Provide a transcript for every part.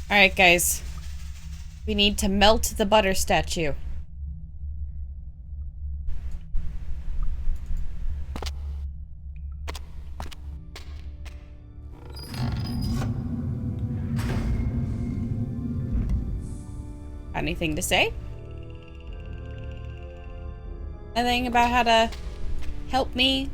Alright, guys. We need to melt the butter statue. Anything to say? Anything about how to help me?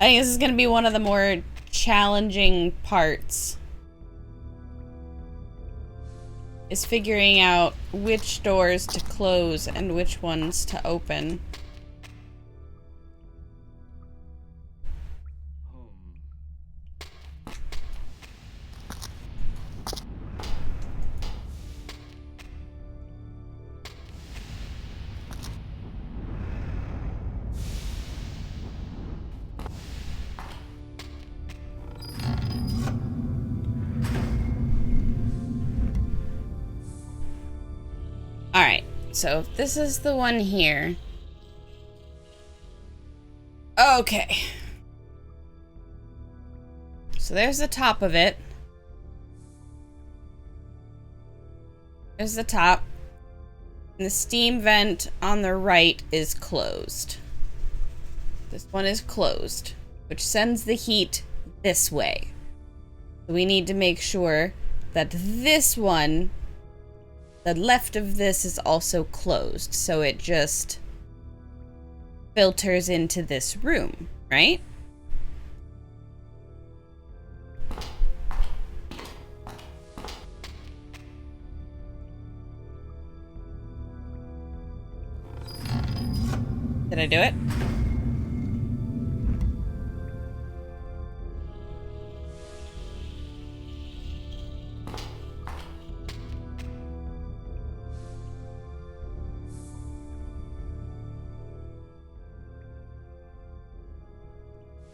I think this is going to be one of the more challenging parts. Is figuring out which doors to close and which ones to open. Alright, so this is the one here. Okay. So there's the top of it. There's the top. And the steam vent on the right is closed. This one is closed, which sends the heat this way. So we need to make sure that this one, the left of this, is also closed, so it just filters into this room, right? Did I do it?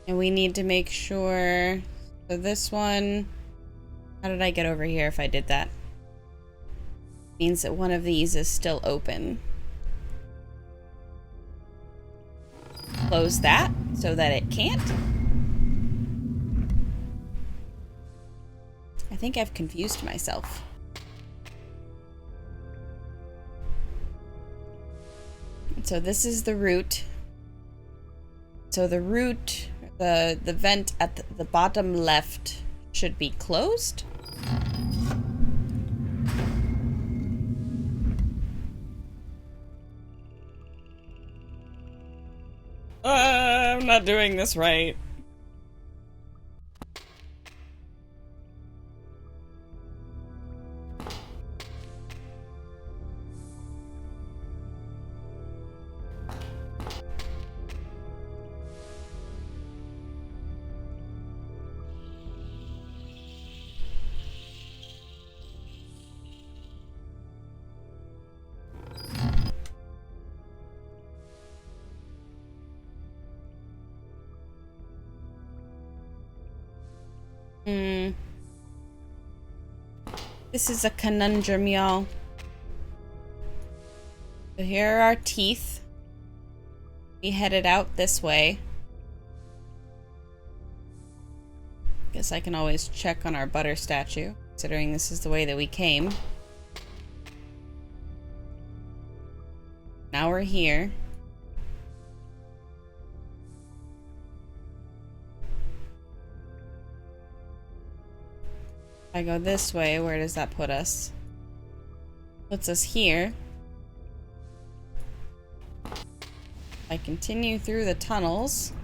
And we need to make sure, so this one, how did I get over here if I did that? Means that one of these is still open. Close that so that it can't. I think I've confused myself. So this is the root. So the root, the vent at the bottom left should be closed. I'm not doing this right. This is a conundrum, y'all. So here are our teeth. We headed out this way. Guess I can always check on our butter statue, considering this is the way that we came. Now we're here. If I go this way, where does that put us? Puts us here. I continue through the tunnels.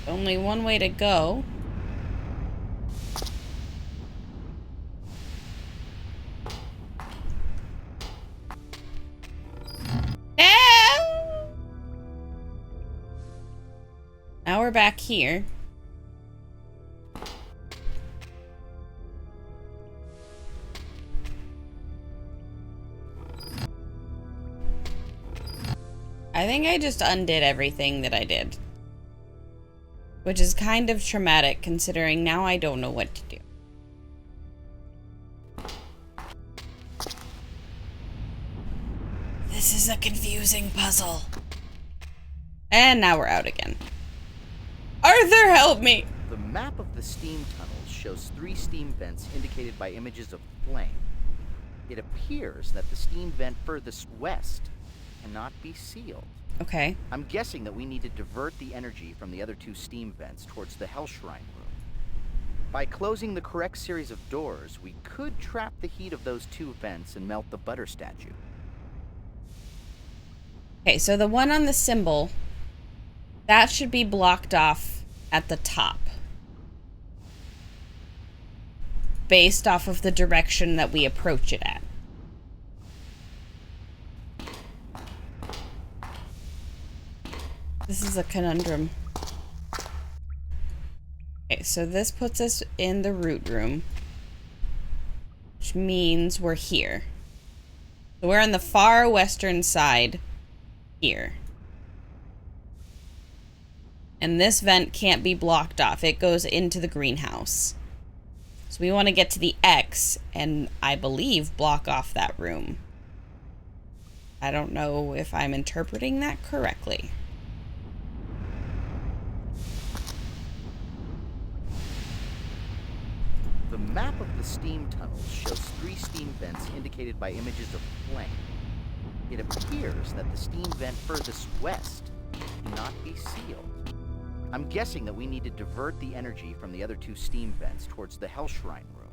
Only one way to go. Now we're back here. I think I just undid everything that I did. Which is kind of traumatic, considering now I don't know what to do. This is a confusing puzzle. And now we're out again. Arthur, help me! The map of the steam tunnels shows 3 steam vents indicated by images of flame. It appears that the steam vent furthest west cannot be sealed. Okay. I'm guessing that we need to divert the energy from the other 2 steam vents towards the Hell Shrine room. By closing the correct series of doors, we could trap the heat of those 2 vents and melt the butter statue. Okay, so the one on the symbol, that should be blocked off at the top. Based off of the direction that we approach it at. This is a conundrum. Okay, so this puts us in the root room. Which means we're here. So we're on the far western side here. And this vent can't be blocked off. It goes into the greenhouse. So we want to get to the X and, I believe, block off that room. I don't know if I'm interpreting that correctly. The map of the steam tunnels shows 3 steam vents indicated by images of flame. It appears that the steam vent furthest west cannot be sealed. I'm guessing that we need to divert the energy from the other 2 steam vents towards the Hell Shrine room.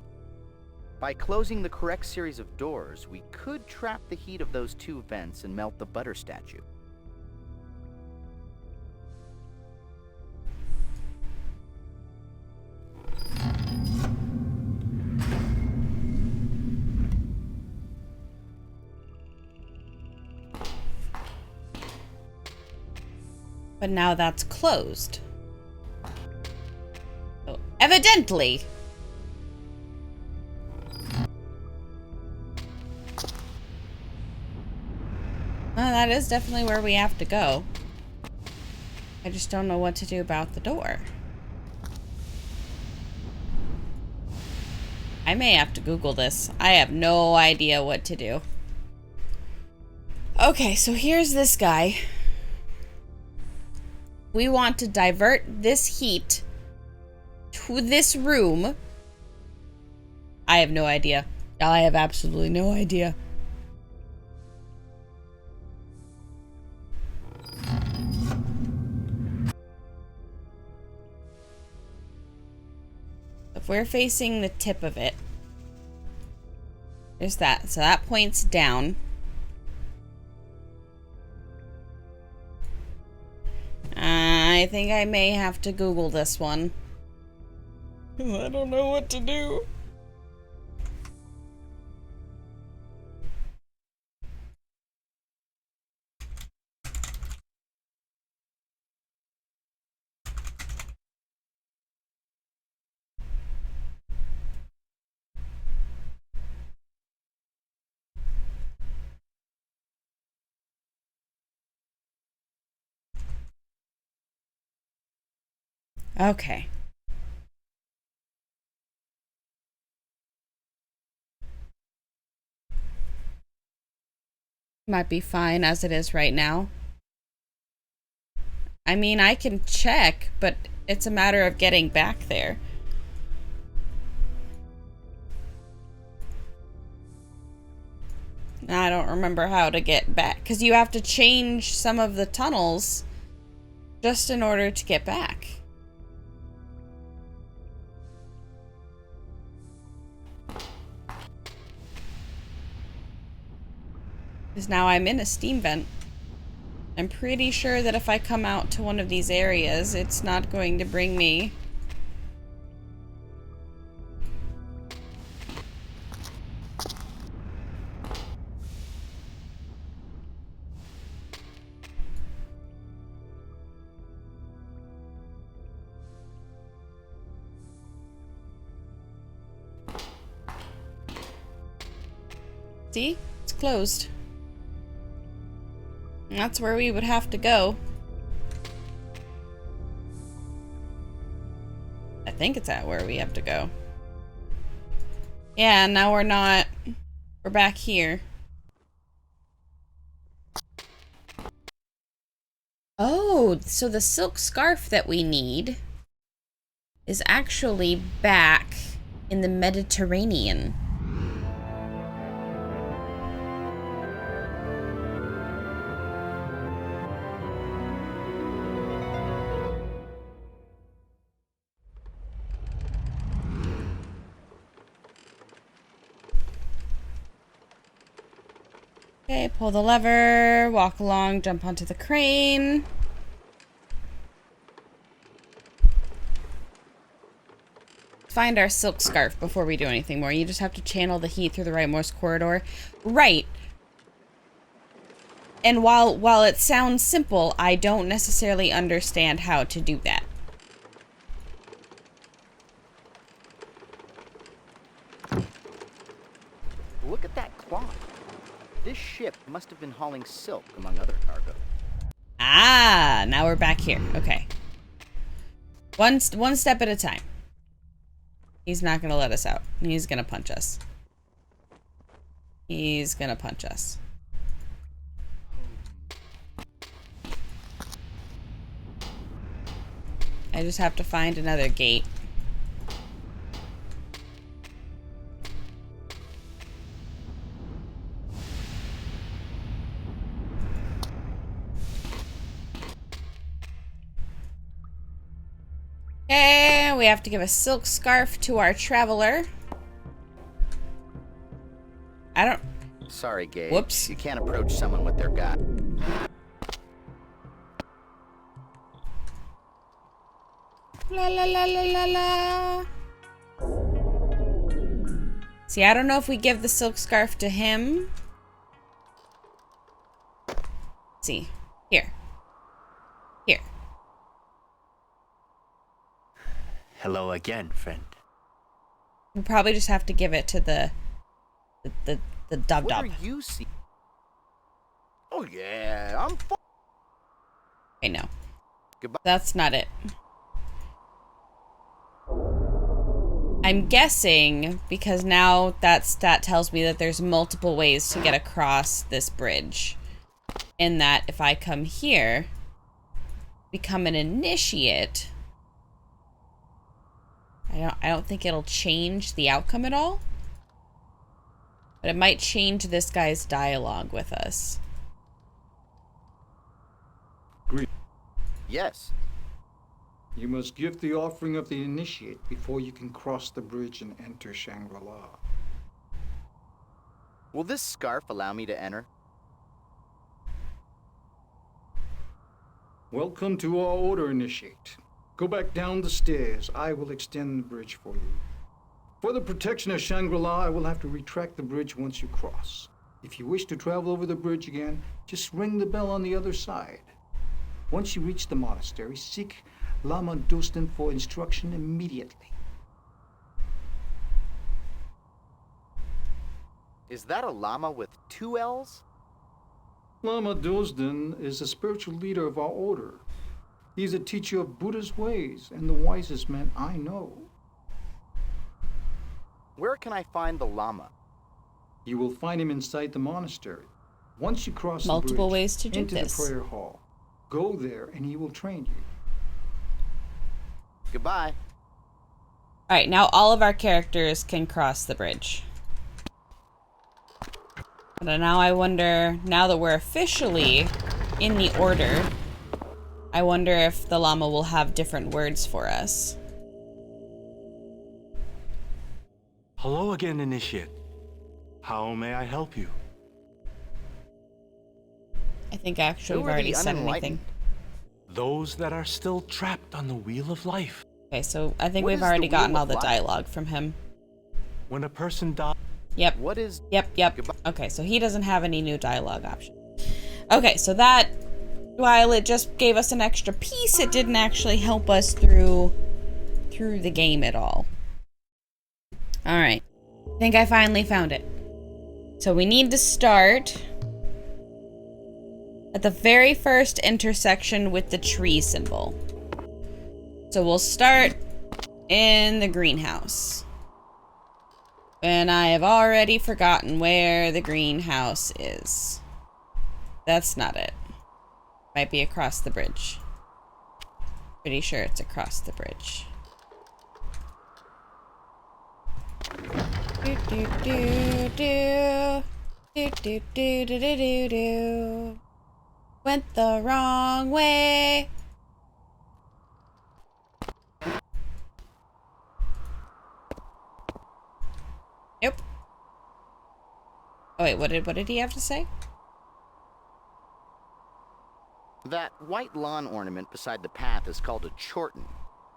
By closing the correct series of doors, we could trap the heat of those 2 vents and melt the butter statue. But now that's closed. So, evidently. Well, that is definitely where we have to go. I just don't know what to do about the door. I may have to Google this. I have no idea what to do. Okay, so here's this guy. We want to divert this heat to this room. I have no idea. I have absolutely no idea. If we're facing the tip of it, there's that. So that points down. I think I may have to Google this one. I don't know what to do. Okay. Might be fine as it is right now. I mean, I can check, but it's a matter of getting back there. I don't remember how to get back, because you have to change some of the tunnels just in order to get back. Because now I'm in a steam vent. I'm pretty sure that if I come out to one of these areas, it's not going to bring me... See? It's closed. And that's where we would have to go. I think it's at where we have to go. Yeah, now we're not. We're back here. Oh, so the silk scarf that we need is actually back in the Mediterranean. Okay, pull the lever, walk along, jump onto the crane. Find our silk scarf before we do anything more. You just have to channel the heat through the right Morse corridor. Right. And while it sounds simple, I don't necessarily understand how to do that. Look at that clock. This ship must have been hauling silk, among other cargo. Ah, now we're back here. Okay. One step at a time. He's not gonna let us out. He's gonna punch us. He's gonna punch us. I just have to find another gate. Okay, we have to give a silk scarf to our traveler. I don't... Sorry, Gage. Whoops. You can't approach someone with their gun. La la la la la la. See, I don't know if we give the silk scarf to him. Let's see. Here. Here. Hello again, friend. We probably just have to give it to the dub. What are you seeing? Oh yeah, I'm fine. I know. Goodbye. That's not it. I'm guessing because now that tells me that there's multiple ways to get across this bridge. And that if I come here, become an initiate, I don't think it'll change the outcome at all. But it might change this guy's dialogue with us. Yes. You must give the offering of the initiate before you can cross the bridge and enter Shangri-La. Will this scarf allow me to enter? Welcome to our order, initiate. Go back down the stairs. I will extend the bridge for you. For the protection of Shangri-La, I will have to retract the bridge once you cross. If you wish to travel over the bridge again, just ring the bell on the other side. Once you reach the monastery, seek Lama Dostin for instruction immediately. Is that a llama with 2 L's? Lama Dostin is the spiritual leader of our order. He is a teacher of Buddha's ways and the wisest man I know. Where can I find the llama? You will find him inside the monastery. Once you cross Multiple the bridge, ways to do enter this. the prayer hall. Go there and he will train you. Goodbye. Alright, now all of our characters can cross the bridge. But now I wonder, now that we're officially in the order, I wonder if the llama will have different words for us. Hello again, Initiate. How may I help you? I think actually Who we've are the already said anything. unenlightened? Those that are still trapped on the Wheel of Life. Okay, so I think What we've is the already gotten Wheel all of the Life? dialogue from him. When a person dies, Yep. What is... Yep. Goodbye. Okay, so he doesn't have any new dialogue options. Okay, so that, while it just gave us an extra piece, it didn't actually help us through the game at all. Alright. I think I finally found it. So we need to start at the very first intersection with the tree symbol. So we'll start In the greenhouse. And I have already forgotten where the greenhouse is. That's not it. Might be across the bridge. Pretty sure it's across the bridge. Do do do do. Do do do do do do do. Went the wrong way. Nope. Oh wait, what did he have to say? That white lawn ornament beside the path is called a chorten.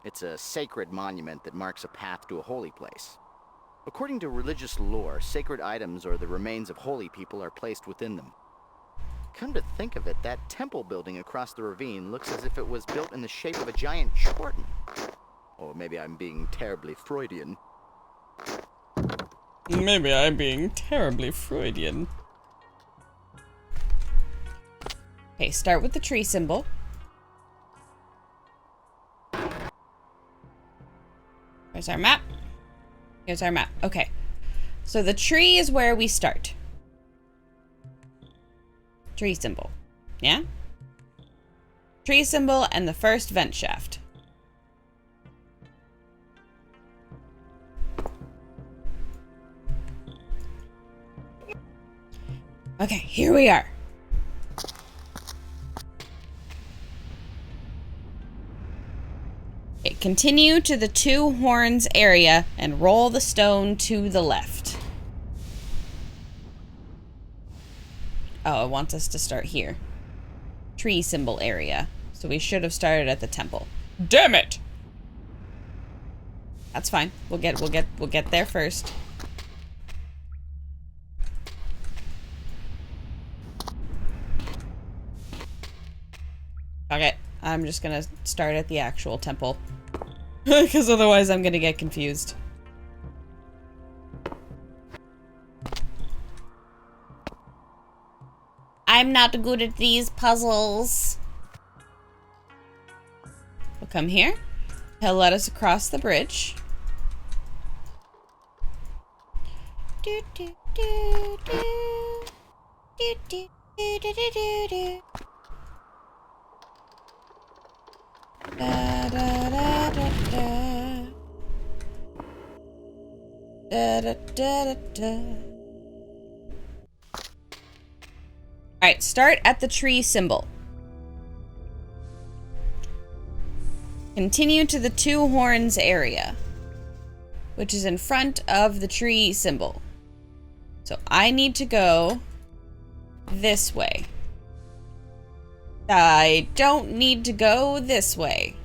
It's a sacred monument that marks a path to a holy place. According to religious lore, sacred items or the remains of holy people are placed within them. Come to think of it, that temple building across the ravine looks as if it was built in the shape of a giant chorten. Or maybe I'm being terribly Freudian. Maybe I'm being terribly Freudian. Okay, start with the tree symbol. Here's our map. Here's our map. Okay. So the tree is where we start. Tree symbol. Yeah? Tree symbol and the first vent shaft. Okay, here we are. Okay, continue to the two horns area and roll the stone to the left. Oh, it wants us to start here. Tree symbol area. So we should have started at the temple. Damn it! That's fine. We'll get there first. Okay, I'm just gonna start at the actual temple. Because otherwise I'm gonna get confused. I'm not good at these puzzles. We'll come here. He'll let us across the bridge. Do do do do. Do do do do do do. Da da da da da. Da da da da da. Alright, start at the tree symbol. Continue to the two horns area, which is in front of the tree symbol. So I need to go this way. I don't need to go this way.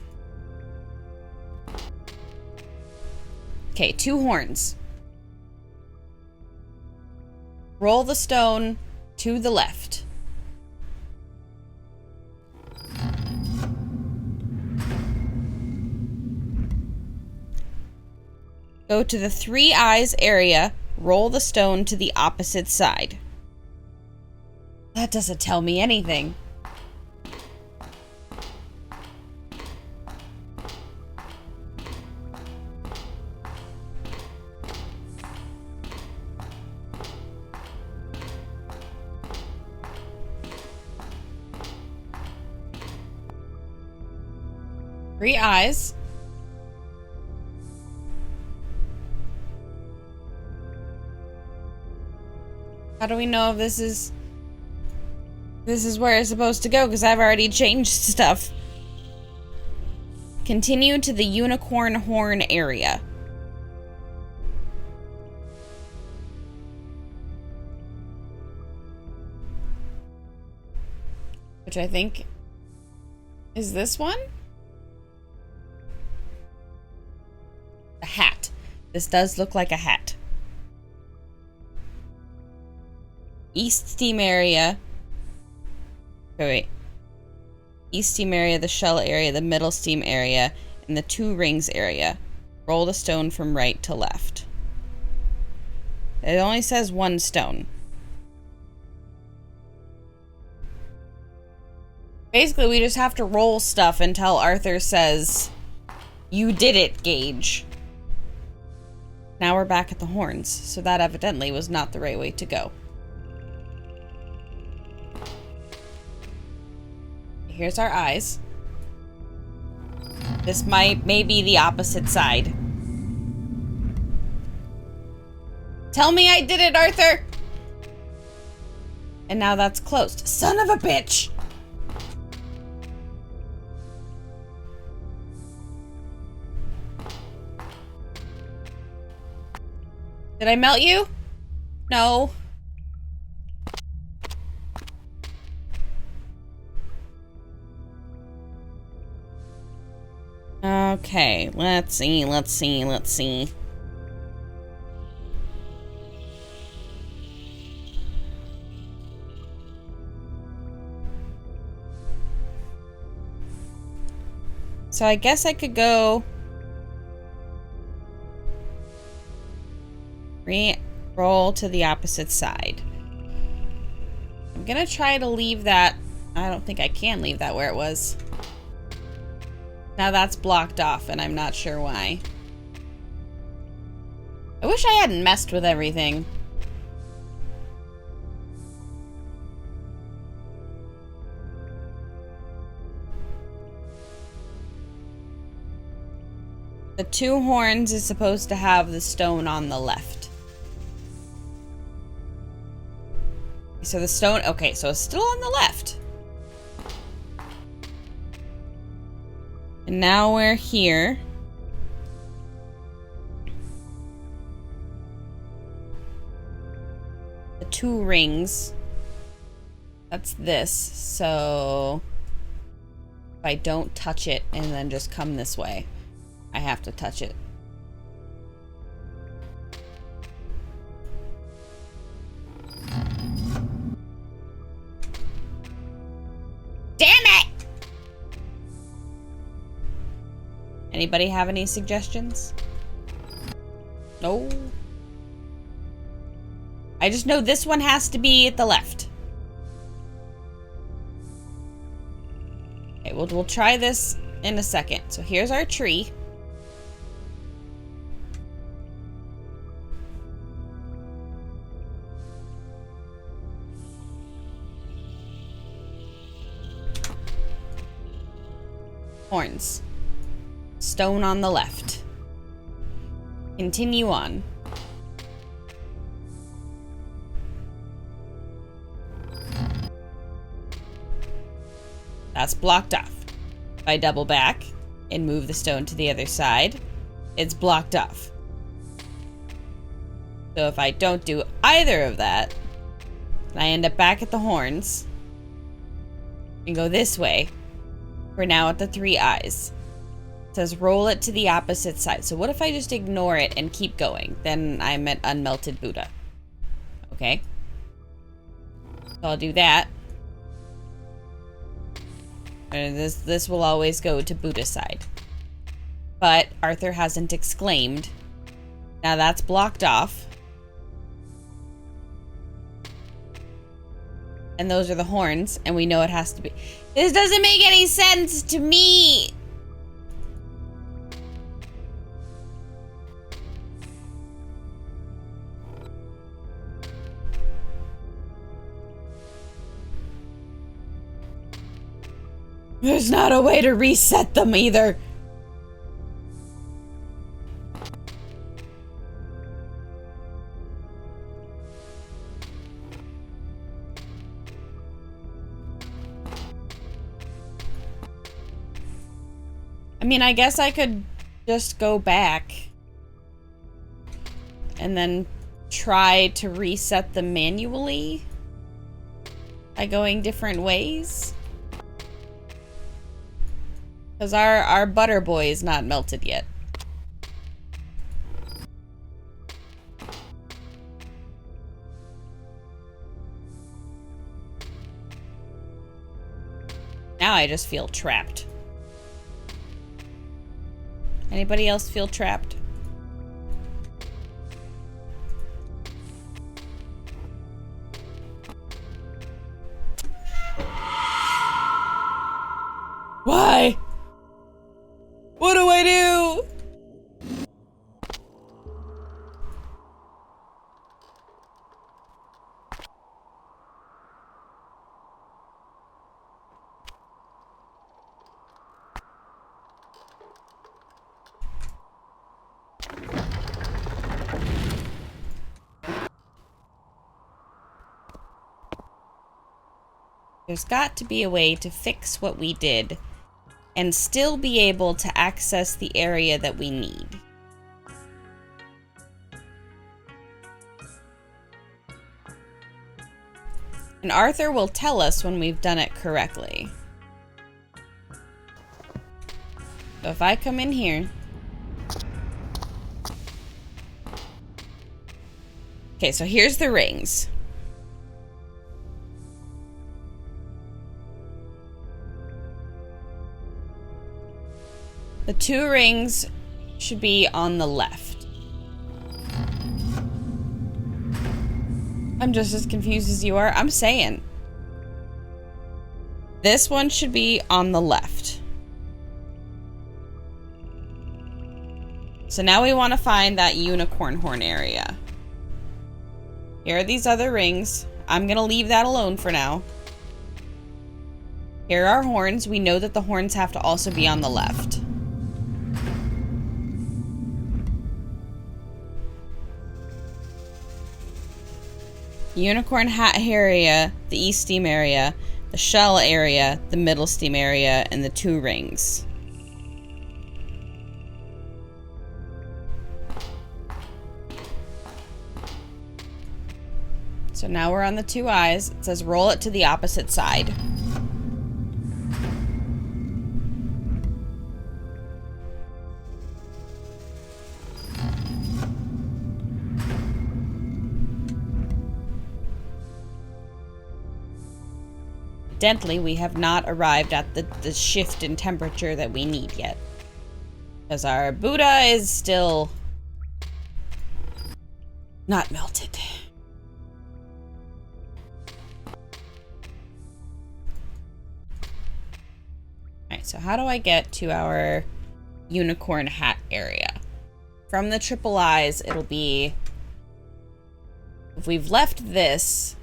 Okay, two horns. Roll the stone to the left. Go to the three eyes area, roll the stone to the opposite side. That doesn't tell me anything. Three eyes. How do we know if this is where it's supposed to go? Because I've already changed stuff. Continue to the unicorn horn area. Which I think is this one? A hat. This does look like a hat. East steam area. Wait. East steam area, the shell area, the middle steam area, and the two rings area. Roll the stone from right to left. It only says one stone. Basically, we just have to roll stuff until Arthur says, You did it, Gage. Now we're back at the horns, so that evidently was not the right way to go. Here's our eyes. This may be the opposite side. Tell me I did it, Arthur! And now that's closed. Son of a bitch! Did I melt you? No. Okay, let's see. So I guess I could go roll to the opposite side. I'm gonna try to leave that. I don't think I can leave that where it was. Now that's blocked off, and I'm not sure why. I wish I hadn't messed with everything. The two horns is supposed to have the stone on the left. So the stone, okay, so it's still on the left. And now we're here. The two rings. That's this, so if I don't touch it and then just come this way, I have to touch it. Damn it! Anybody have any suggestions? No. I just know this one has to be at the left. Okay, we'll try this in a second. So here's our tree. Horns. Stone on the left. Continue on. That's blocked off. If I double back and move the stone to the other side, it's blocked off. So if I don't do either of that, I end up back at the horns and go this way. We're now at the three eyes. It says roll it to the opposite side. So what if I just ignore it and keep going? Then I'm at unmelted Buddha. Okay. So I'll do that. And this will always go to Buddha's side. But Arthur hasn't exclaimed. Now that's blocked off. And those are the horns, and we know it has to be. This doesn't make any sense to me! There's not a way to reset them either. I mean, I guess I could just go back and then try to reset them manually by going different ways. Because our butter boy is not melted yet. Now I just feel trapped. Anybody else feel trapped? Why? What do I do? There's got to be a way to fix what we did and still be able to access the area that we need. And Arthur will tell us when we've done it correctly. So if I come in here... Okay, so here's the rings. The 2 rings should be on the left. I'm just as confused as you are. I'm saying. This one should be on the left. So now we want to find that unicorn horn area. Here are these other rings. I'm going to leave that alone for now. Here are our horns. We know that the horns have to also be on the left. Unicorn hat area, the east steam area, the shell area, the middle steam area, and the 2 rings. So now we're on the 2 eyes. It says roll it to the opposite side. Evidently, we have not arrived at the shift in temperature that we need yet. Because our Buddha is still not melted. Alright, so how do I get to our unicorn hat area? From the triple eyes, it'll be... If we've left this...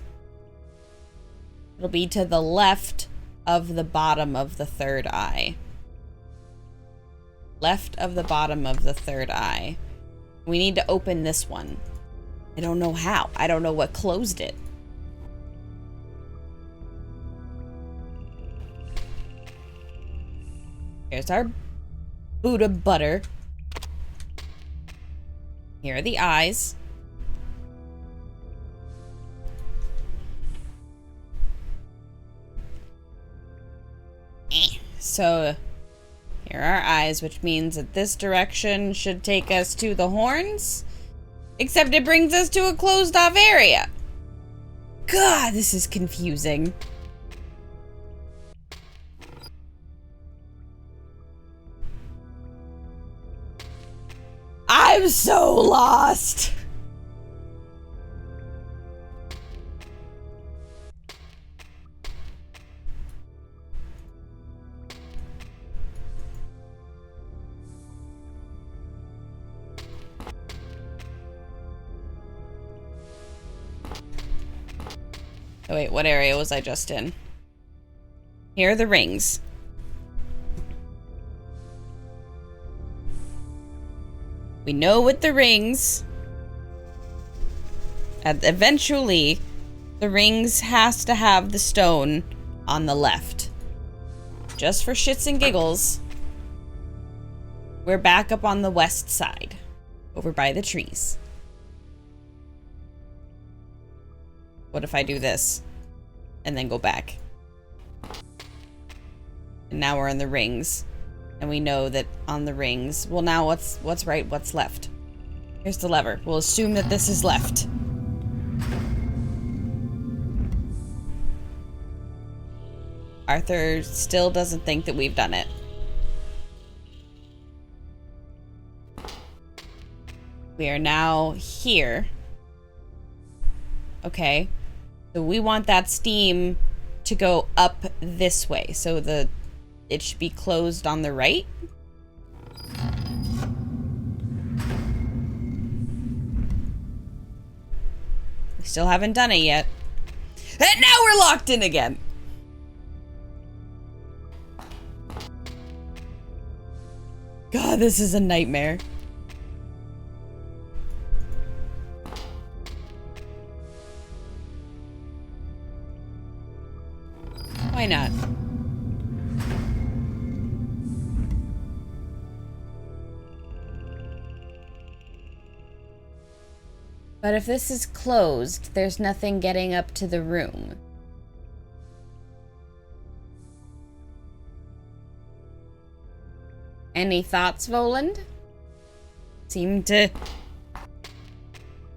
It'll be to the left of the bottom of the 3rd eye. Left of the bottom of the 3rd eye. We need to open this one. I don't know how. I don't know what closed it. Here's our Buddha butter. Here are the eyes. So, here are our eyes, which means that this direction should take us to the horns. Except it brings us to a closed off area. God, this is confusing. I'm so lost. Oh wait, what area was I just in? Here are the rings. We know with the rings, eventually, the rings has to have the stone on the left. Just for shits and giggles, we're back up on the west side, over by the trees. What if I do this and then go back? And now we're in the rings. And we know that on the rings... Well, now what's right, what's left? Here's the lever. We'll assume that this is left. Arthur still doesn't think that we've done it. We are now here. Okay. So we want that steam to go up this way. So it should be closed on the right. We still haven't done it yet. And now we're locked in again. God, this is a nightmare. But if this is closed, there's nothing getting up to the room. Any thoughts, Voland? Seem to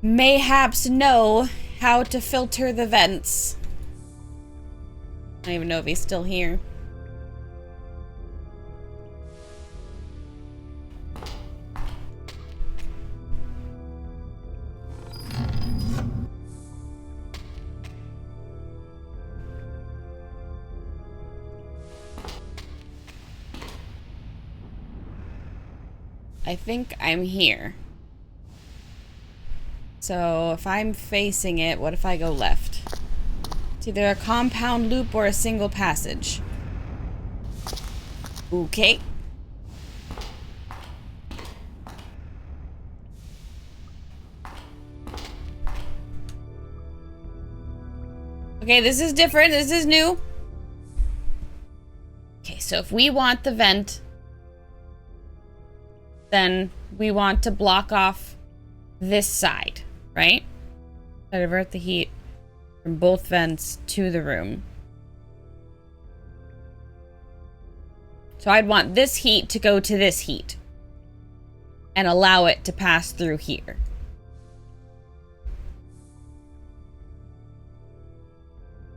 mayhaps know how to filter the vents. I don't even know if he's still here. I think I'm here. So if I'm facing it, what if I go left? It's either a compound loop or a single passage. Okay. Okay, this is different. This is new. Okay, so if we want the vent, then we want to block off this side, right? Divert the heat from both vents to the room. So I'd want this heat to go to this heat and allow it to pass through here.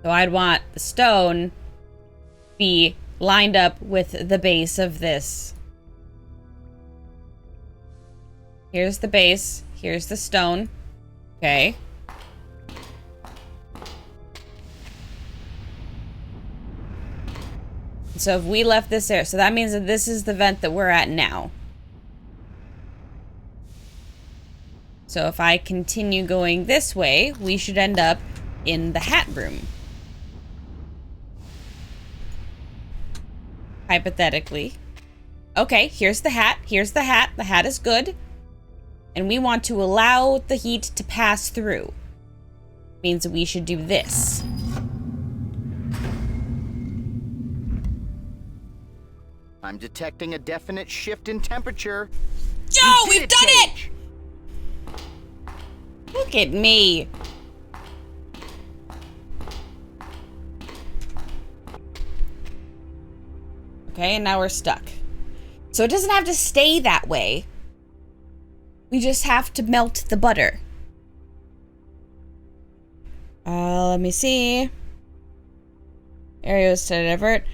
So I'd want the stone be lined up with the base of this. Here's the base. Here's the stone. Okay. So if we left this there, so that means that this is the vent that we're at now. So if I continue going this way, we should end up in the hat room. Hypothetically. Okay, here's the hat. Here's the hat. The hat is good. And we want to allow the heat to pass through. Means we should do this. I'm detecting a definite shift in temperature. Yo, we've done it! Look at me. Okay, and now we're stuck. So it doesn't have to stay that way. We just have to melt the butter. Let me see. Areas to divert.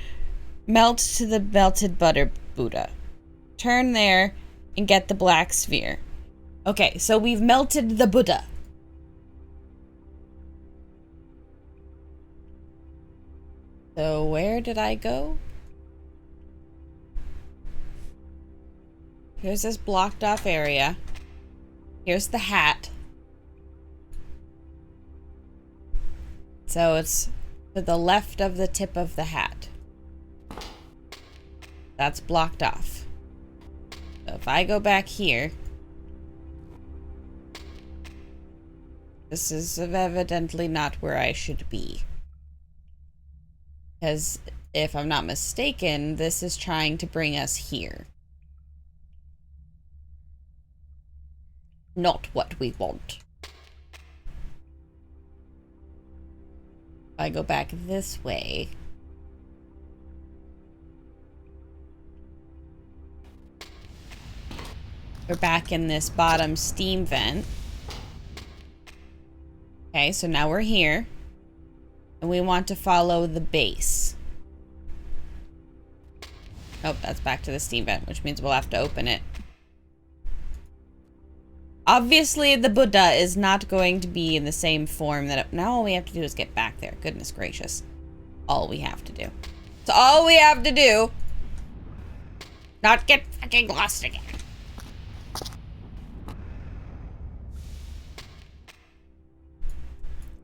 Melt to the melted butter Buddha. Turn there and get the black sphere. Okay, so we've melted the Buddha. So where did I go? Here's this blocked off area. Here's the hat. So it's to the left of the tip of the hat. That's blocked off. So if I go back here, this is evidently not where I should be. Because if I'm not mistaken, this is trying to bring us here. Not what we want. If I go back this way, we're back in this bottom steam vent. Okay, so now we're here. And we want to follow the base. Oh, that's back to the steam vent, which means we'll have to open it. Obviously, the Buddha is not going to be in the same form that now all we have to do is get back there. Goodness gracious. All we have to do. It's all we have to do. Not get fucking lost again.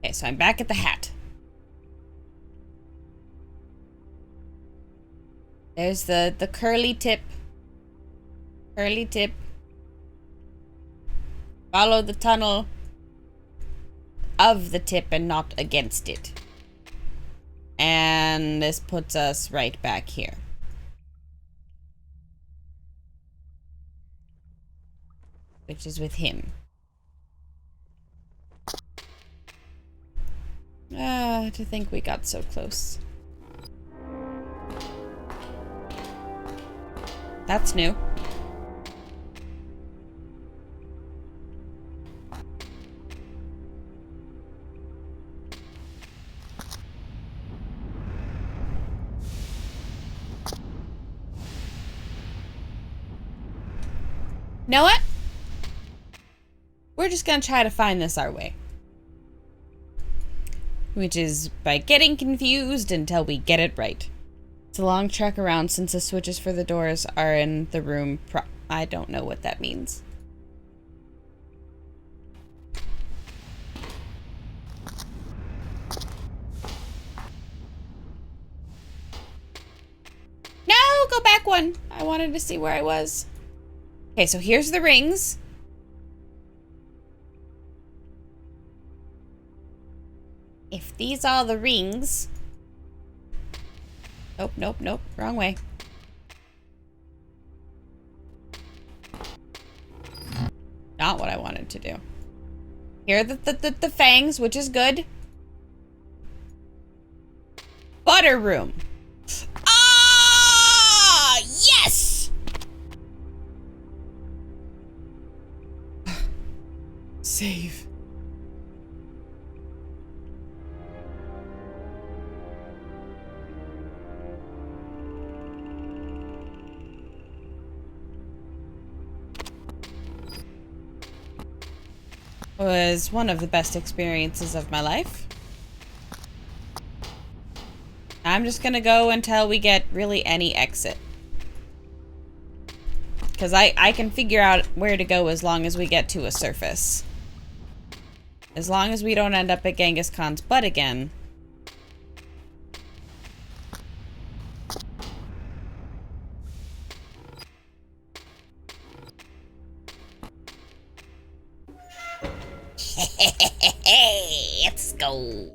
Okay, so I'm back at the hat. There's the curly tip. Curly tip. Follow the tunnel of the tip and not against it. And this puts us right back here. Which is with him. To think we got so close. That's new. Know what? We're just gonna try to find this our way. Which is by getting confused until we get it right. It's a long trek around since the switches for the doors are in the room. I don't know what that means. No, go back one. I wanted to see where I was. Okay, so here's the rings. If these are the rings... Nope, nope, nope. Wrong way. Not what I wanted to do. Here are the fangs, which is good. Butter room. Ah! Yes! Save. Was one of the best experiences of my life. I'm just gonna go until we get really any exit. Because I can figure out where to go as long as we get to a surface. As long as we don't end up at Genghis Khan's butt again. Let's go.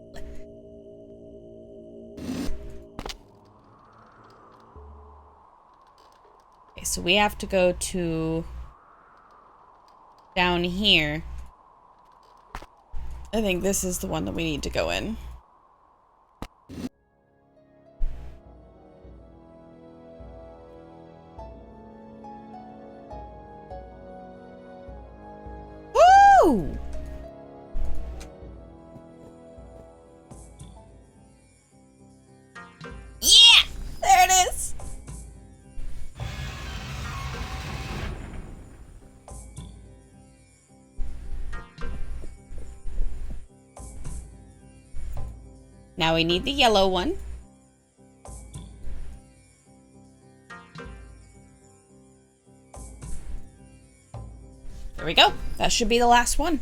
Okay, so we have to go to down here. I think this is the one that we need to go in. Woo! Yeah! There it is! Now we need the yellow one. There we go. That should be the last one.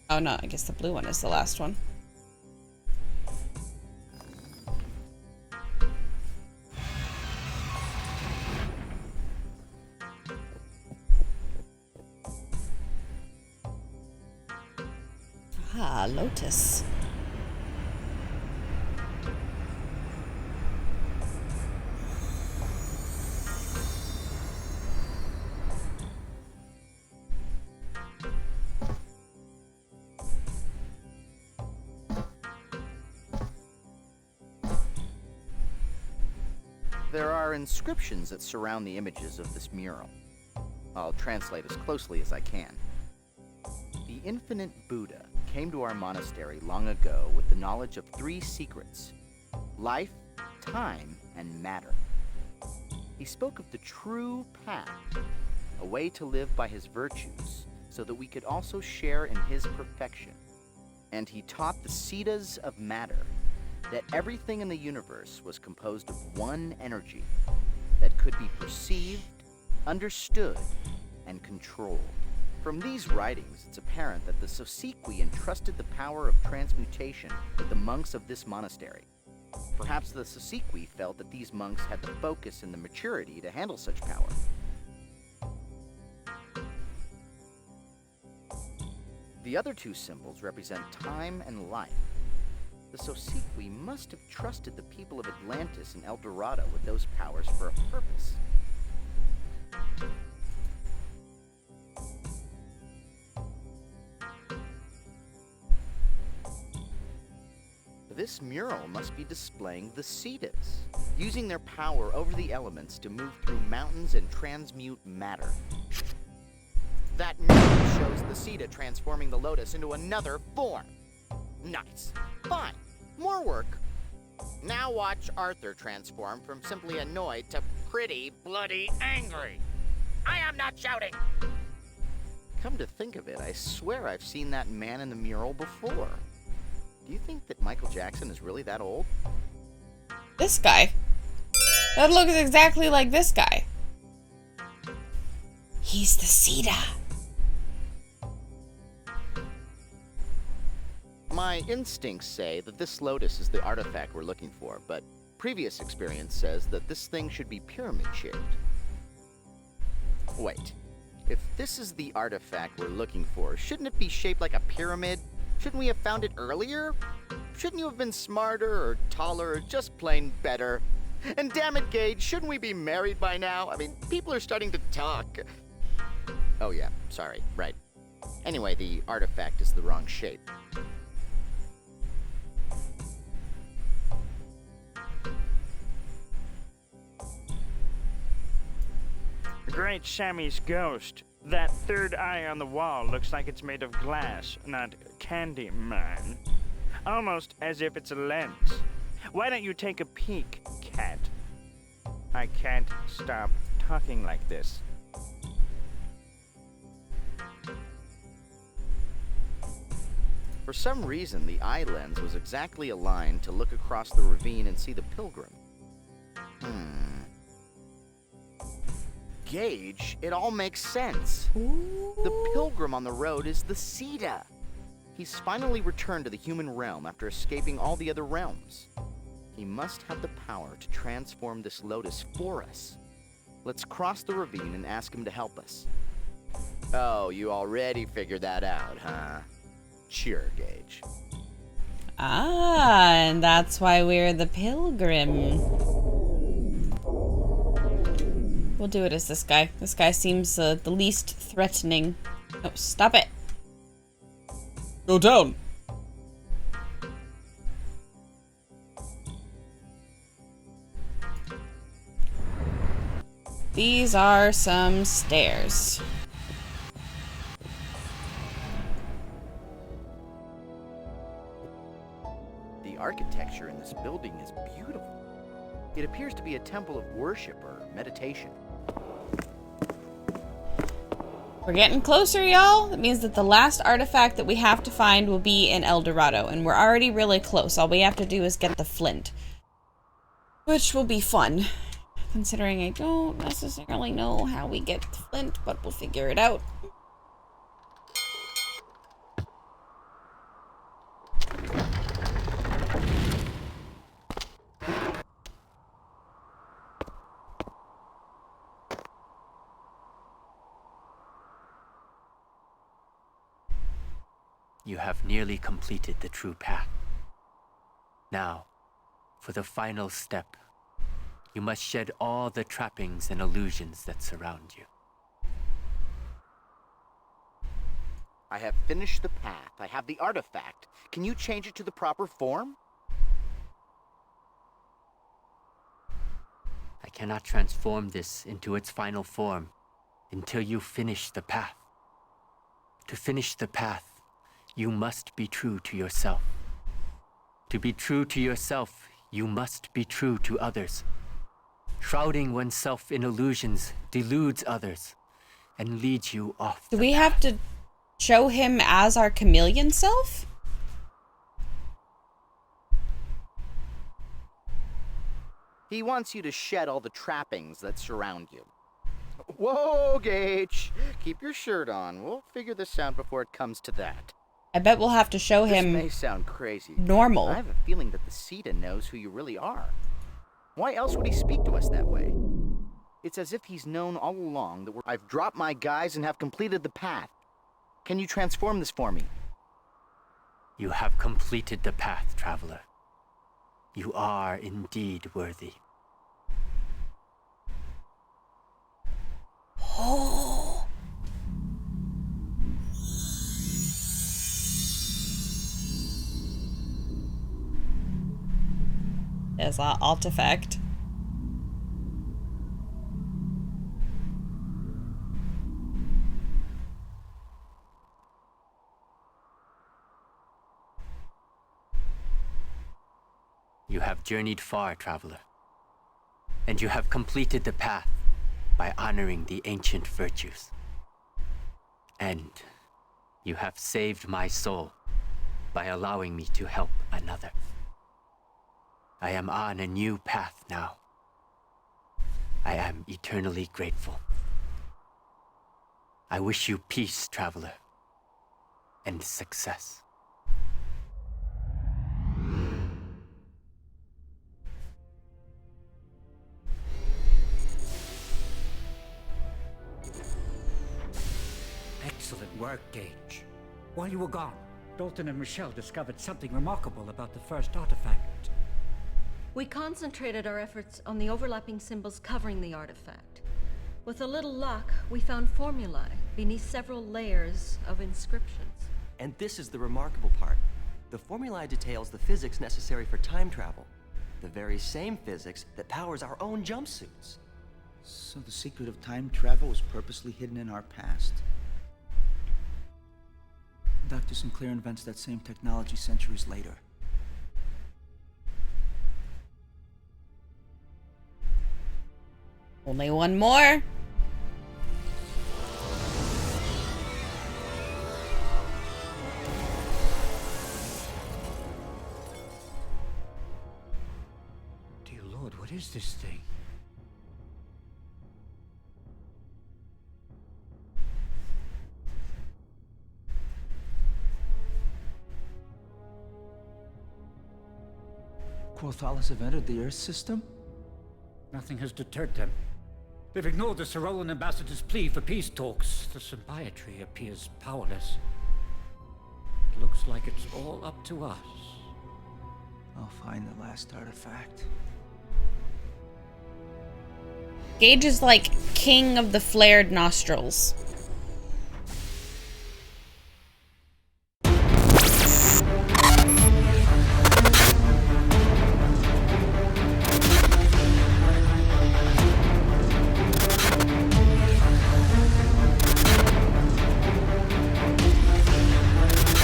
Oh no, I guess the blue one is the last one. Ah, Lotus. There are inscriptions that surround the images of this mural. I'll translate as closely as I can. The infinite Buddha came to our monastery long ago with the knowledge of 3 secrets: life, time, and matter. He spoke of the true path, a way to live by his virtues so that we could also share in his perfection. And he taught the Siddhas of matter, that everything in the universe was composed of one energy that could be perceived, understood, and controlled. From these writings, it's apparent that the Sosequi entrusted the power of transmutation with the monks of this monastery. Perhaps the Sosequi felt that these monks had the focus and the maturity to handle such power. The other 2 symbols represent time and life. The Sosikwi must have trusted the people of Atlantis and El Dorado with those powers for a purpose. This mural must be displaying the Cetas, using their power over the elements to move through mountains and transmute matter. That mural shows the Ceta transforming the Lotus into another form. Nice. Fine. More work. Now watch Arthur transform from simply annoyed to pretty bloody angry. I am not shouting! Come to think of it, I swear I've seen that man in the mural before. Do you think that Michael Jackson is really that old? This guy. That looks exactly like this guy. He's the Ceta. My instincts say that this Lotus is the artifact we're looking for, but previous experience says that this thing should be pyramid-shaped. Wait, if this is the artifact we're looking for, shouldn't it be shaped like a pyramid? Shouldn't we have found it earlier? Shouldn't you have been smarter or taller or just plain better? And damn it, Gage, shouldn't we be married by now? I mean, people are starting to talk. Oh yeah, sorry, right. Anyway, the artifact is the wrong shape. Great Sammy's ghost. That third eye on the wall looks like it's made of glass, not candy, man. Almost as if it's a lens. Why don't you take a peek, cat? I can't stop talking like this. For some reason, the eye lens was exactly aligned to look across the ravine and see the pilgrim. Gage, it all makes sense. The pilgrim on the road is the Ceta. He's finally returned to the human realm after escaping all the other realms. He must have the power to transform this Lotus for us. Let's cross the ravine and ask him to help us. Oh, you already figured that out, huh? Sure, Gage. Ah, and that's why we're the pilgrim. We'll do it as this guy. This guy seems the least threatening. Oh, stop it. Go down. These are some stairs. The architecture in this building is beautiful. It appears to be a temple of worship or meditation. We're getting closer, y'all. That means that the last artifact that we have to find will be in El Dorado, and we're already really close. All we have to do is get the flint, which will be fun, considering I don't necessarily know how we get the flint, but we'll figure it out. You have nearly completed the true path. Now, for the final step, you must shed all the trappings and illusions that surround you. I have finished the path. I have the artifact. Can you change it to the proper form? I cannot transform this into its final form until you finish the path. To finish the path, you must be true to yourself. To be true to yourself, you must be true to others. Shrouding oneself in illusions deludes others and leads you off. Do we have to show him as our chameleon self? He wants you to shed all the trappings that surround you. Whoa, Gage! Keep your shirt on. We'll figure this out before it comes to that. I bet we'll have to show him This may sound crazy. normal. I have a feeling that the Ceta knows who you really are. Why else would he speak to us that way? It's as if he's known all along that I've dropped my guys and have completed the path. Can you transform this for me? You have completed the path, traveler. You are indeed worthy. Oh. There's an artifact. You have journeyed far, traveler, and you have completed the path by honoring the ancient virtues. And you have saved my soul by allowing me to help another. I am on a new path now. I am eternally grateful. I wish you peace, traveler, and success. Excellent work, Gage. While you were gone, Dalton and Michelle discovered something remarkable about the first artifact. We concentrated our efforts on the overlapping symbols covering the artifact. With a little luck, we found formulae beneath several layers of inscriptions. And this is the remarkable part. The formulae details the physics necessary for time travel. The very same physics that powers our own jumpsuits. So the secret of time travel was purposely hidden in our past? Dr. Sinclair invents that same technology centuries later. Only one more. Dear Lord, what is this thing? Quothalis have entered the Earth system? Nothing has deterred them. They've ignored the Cerolan ambassador's plea for peace talks. The symbiotry appears powerless. It looks like it's all up to us. I'll find the last artifact. Gage is like king of the flared nostrils.